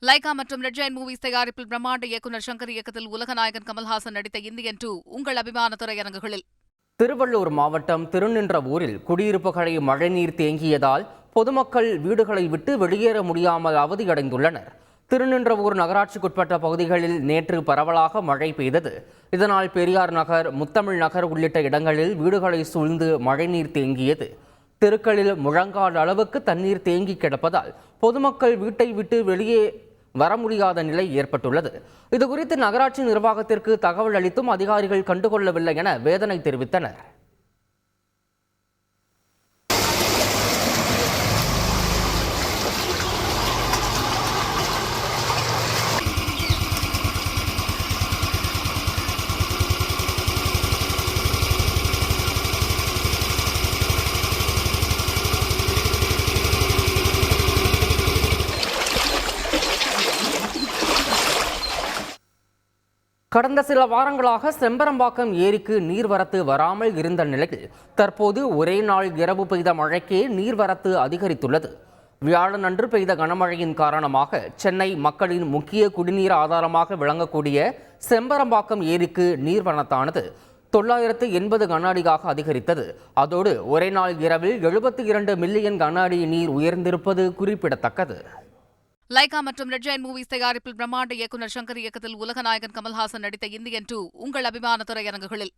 Lyca மற்றும் red giant movies தயாரிப்பில் பிரம்மாண்ட இயக்குநர் சங்கர் இயக்கத்தில் உலகநாயகன் கமல்ஹாசன் நடித்த இந்தியன் 2 உங்கள் அபிமான திரையரங்குகளில். திருவள்ளூர் மாவட்டம் திருநின்றவூரில் குடியிருப்புகளை மழைநீர் தேங்கியதால் பொதுமக்கள் வீடுகளை விட்டு வெளியேற முடியாமல் அவதியடைந்துள்ளனர். திருநின்றவூர் நகராட்சிக்குட்பட்ட பகுதிகளில் நேற்று பரவலாக மழை பெய்தது. இதனால் பெரியார் நகர், முத்தமிழ் நகர் உள்ளிட்ட இடங்களில் வீடுகளை சூழ்ந்து மழைநீர் தேங்கியது. தெருக்களில் முழங்கால் அளவுக்கு தண்ணீர் தேங்கி கிடப்பதால் பொதுமக்கள் வீட்டை விட்டு வெளியே வர முடியாத நிலை ஏற்பட்டுள்ளது. இதுகுறித்து நகராட்சி நிர்வாகத்திற்கு தகவல் அளித்தும் அதிகாரிகள் கண்டுகொள்ளவில்லை என வேதனை தெரிவித்தனர். கடந்த சில வாரங்களாக செம்பரம்பாக்கம் ஏரிக்கு நீர்வரத்து வராமல் இருந்த நிலையில் தற்போது ஒரே நாள் இரவு பெய்த மழைக்கே நீர்வரத்து அதிகரித்துள்ளது. வியாழனன்று பெய்த கனமழையின் காரணமாக சென்னை மக்களின் முக்கிய குடிநீர் ஆதாரமாக விளங்கக்கூடிய செம்பரம்பாக்கம் ஏரிக்கு நீர்வரத்தானது 980 கன அடியாக அதிகரித்தது. அதோடு ஒரே நாள் இரவில் 72 மில்லியன் கன அடி நீர் உயர்ந்திருப்பது குறிப்பிடத்தக்கது. லைகா மற்றும் ரெட் ஜெயண்ட் மூவிஸ் தயாரிப்பில் பிரம்மாண்ட இயக்குநர் சங்கர் இயக்கத்தில் உலகநாயகன் கமல்ஹாசன் நடித்த இந்தியன் 2 உங்கள் அபிமான திரையரங்குகளில்.